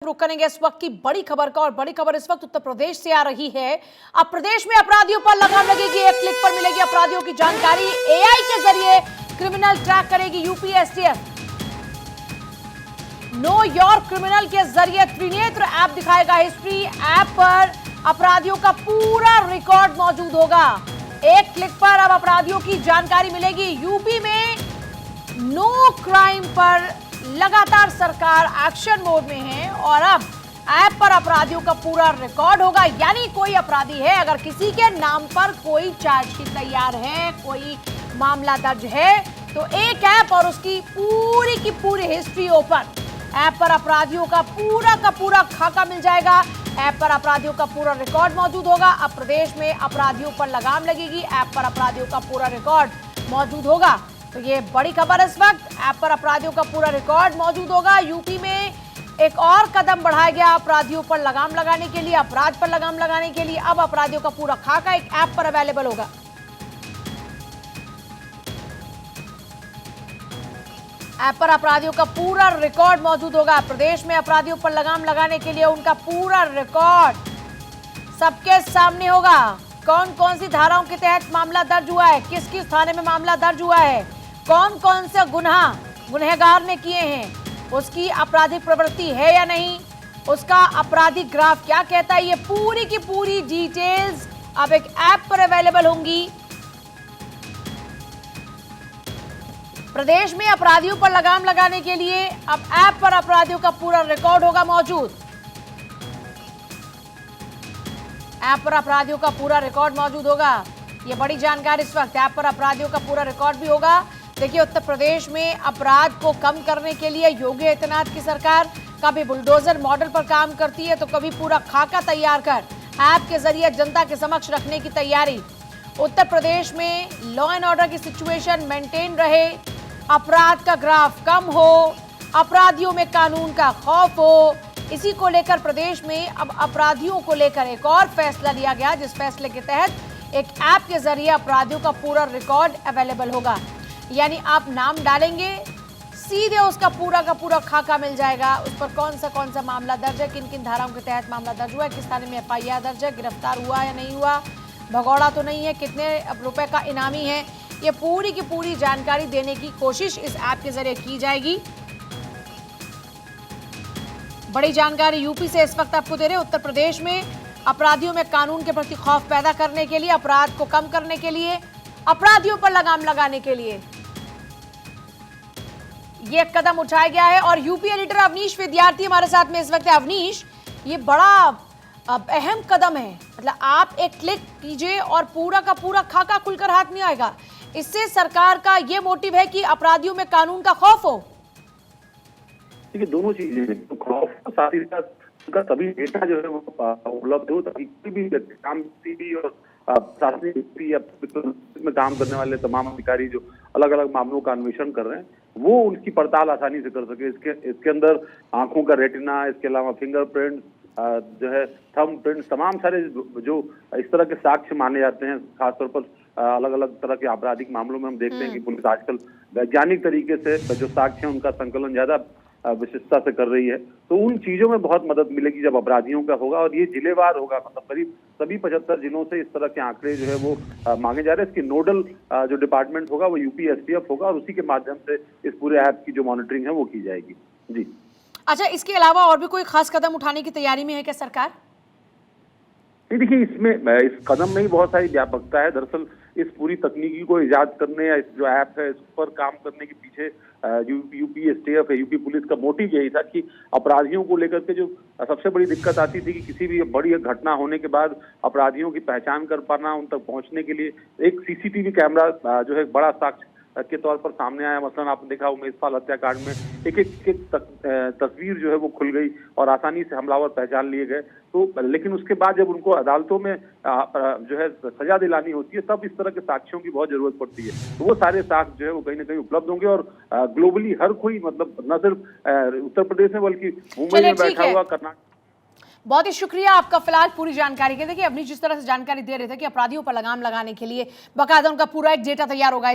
रुक करेंगे इस वक्त की बड़ी खबर का। और बड़ी खबर इस वक्त उत्तर प्रदेश से आ रही है। अब प्रदेश में अपराधियों पर लगाम लगेगी, एक क्लिक पर मिलेगी अपराधियों की जानकारी। एआई के जरिए क्रिमिनल ट्रैक करेगी UP STF. Know your criminal के जरिए त्रिनेत्र ऐप दिखाएगा हिस्ट्री। ऐप पर अपराधियों का पूरा रिकॉर्ड मौजूद होगा। एक क्लिक पर अब अपराधियों की जानकारी मिलेगी। यूपी में नो क्राइम पर लगातार सरकार एक्शन मोड में है और अब ऐप पर अपराधियों का पूरा रिकॉर्ड होगा। यानी कोई अपराधी है, अगर किसी के नाम पर कोई चार्जशीट तैयार है, कोई मामला दर्ज है, तो एक ऐप और उसकी पूरी की पूरी हिस्ट्री ओपन। ऐप पर अपराधियों का पूरा खाका मिल जाएगा। ऐप पर अपराधियों का पूरा रिकॉर्ड मौजूद होगा। अब प्रदेश में अपराधियों पर लगाम लगेगी, ऐप पर अपराधियों का पूरा रिकॉर्ड मौजूद होगा। तो ये बड़ी खबर इस वक्त, ऐप पर अपराधियों का पूरा रिकॉर्ड मौजूद होगा। यूपी में एक और कदम बढ़ाया गया अपराधियों पर लगाम लगाने के लिए, अपराध पर लगाम लगाने के लिए। अब अपराधियों का पूरा खाका एक ऐप पर अवेलेबल होगा। ऐप पर अपराधियों का पूरा रिकॉर्ड मौजूद होगा। प्रदेश में अपराधियों पर लगाम लगाने के लिए उनका पूरा रिकॉर्ड सबके सामने होगा। कौन कौन सी धाराओं के तहत मामला दर्ज हुआ है, किस किस थाने में मामला दर्ज हुआ है, कौन कौन से गुनहगार ने किए हैं, उसकी आपराधिक प्रवृत्ति है या नहीं, उसका आपराधिक ग्राफ क्या कहता है, ये पूरी की पूरी डिटेल्स अब एक ऐप पर अवेलेबल होंगी। प्रदेश में अपराधियों पर लगाम लगाने के लिए अब ऐप पर अपराधियों का पूरा रिकॉर्ड होगा मौजूद। ऐप पर अपराधियों का पूरा रिकॉर्ड मौजूद होगा। ये बड़ी जानकारी इस वक्त। ऐप पर अपराधियों का पूरा रिकॉर्ड भी होगा। देखिए, उत्तर प्रदेश में अपराध को कम करने के लिए योगी आदित्यनाथ की सरकार कभी बुलडोजर मॉडल पर काम करती है, तो कभी पूरा खाका तैयार कर ऐप के जरिए जनता के समक्ष रखने की तैयारी। उत्तर प्रदेश में लॉ एंड ऑर्डर की सिचुएशन मेंटेन रहे, अपराध का ग्राफ कम हो, अपराधियों में कानून का खौफ हो, इसी को लेकर प्रदेश में अब अपराधियों को लेकर एक और फैसला लिया गया, जिस फैसले के तहत एक ऐप के जरिए अपराधियों का पूरा रिकॉर्ड अवेलेबल होगा। यानी आप नाम डालेंगे, सीधे उसका पूरा का पूरा खाका मिल जाएगा। उस पर कौन सा मामला दर्ज है, किन किन धाराओं के तहत मामला दर्ज हुआ है, किस थाने में एफआईआर दर्ज है, गिरफ्तार हुआ या नहीं हुआ, भगौड़ा तो नहीं है, कितने रुपए का इनामी है, ये पूरी की पूरी जानकारी देने की कोशिश इस ऐप के जरिए की जाएगी। बड़ी जानकारी यूपी से इस वक्त आपको दे रहे हैं। उत्तर प्रदेश में अपराधियों में कानून के प्रति खौफ पैदा करने के लिए, अपराध को कम करने के लिए, अपराधियों पर लगाम लगाने के लिए यह कदम उठाया गया है। और यूपी एडिटर अवनीश विद्यार्थी हमारे साथ में इस वक्त है। अवनीश, ये बड़ा अहम कदम है, मतलब आप एक क्लिक कीजिए और पूरा का पूरा खाका खुलकर हाथ में आएगा। इससे सरकार का ये मोटिव है कि अपराधियों में कानून का खौफ हो। देखिए, दोनों चीजें, तो खौफ के साथ ही साथ उनका सभी डेटा जो है वो उपलब्ध हो, ताकि कोई भी काम भी और प्रशासनिक व्यक्ति या में काम करने वाले तमाम अधिकारी जो अलग अलग मामलों का अन्वेषण कर रहे हैं, वो उनकी पड़ताल आसानी से कर सके। इसके अंदर आंखों का रेटिना, इसके अलावा फिंगरप्रिंट जो है, थंब प्रिंट, तमाम सारे जो इस तरह के साक्ष्य माने जाते हैं। खासतौर पर अलग अलग तरह के आपराधिक मामलों में हम देखते हैं कि पुलिस आजकल वैज्ञानिक तरीके से जो साक्ष्य है उनका संकलन ज्यादा विशिष्टता से कर रही है। तो उन चीजों में बहुत मदद मिलेगी जब अपराधियों का होगा, और ये जिलेवार होगा। मतलब करीब सभी 75 जिलों से इस तरह के आंकड़े जो है वो मांगे जा रहे हैं। इसकी नोडल जो डिपार्टमेंट होगा वो यूपी एसटीएफ होगा, और उसी के माध्यम से इस पूरे ऐप की जो मॉनिटरिंग है वो की जाएगी। जी, अच्छा, इसके अलावा और भी कोई खास कदम उठाने की तैयारी में है क्या सरकार? देखिए, इसमें इस कदम में ही बहुत सारी व्यापकता है। दरअसल इस पूरी तकनीकी को इजाद करने या इस जो ऐप है इस पर काम करने के पीछे यूपी एसटीएफ है, यूपी पुलिस का मोटिव यही था कि अपराधियों को लेकर के जो सबसे बड़ी दिक्कत आती थी कि किसी भी बड़ी घटना होने के बाद अपराधियों की पहचान कर पाना, उन तक पहुंचने के लिए एक सीसीटीवी कैमरा जो है बड़ा साक्ष्य के तौर पर सामने आया। मसलन आपने देखा उमेश पाल हत्याकांड में एक तस्वीर जो है वो खुल गई और आसानी से हमलावर पहचान लिए गए। तो लेकिन उसके बाद जब उनको अदालतों में जो है सजा दिलानी होती है, तब इस तरह के साक्ष्यों की बहुत जरूरत पड़ती है। तो वो सारे साक्ष्य जो है वो कहीं ना कहीं उपलब्ध होंगे, और ग्लोबली हर कोई, मतलब न सिर्फ उत्तर प्रदेश में बल्कि मुंबई में बैठा हुआ कर्नाटक। बहुत ही शुक्रिया आपका फिलहाल पूरी जानकारी के। देखिए, अवनीश जिस तरह से जानकारी दे रहे थे कि अपराधियों पर लगाम लगाने के लिए बाकायदा उनका पूरा एक डेटा तैयार होगा।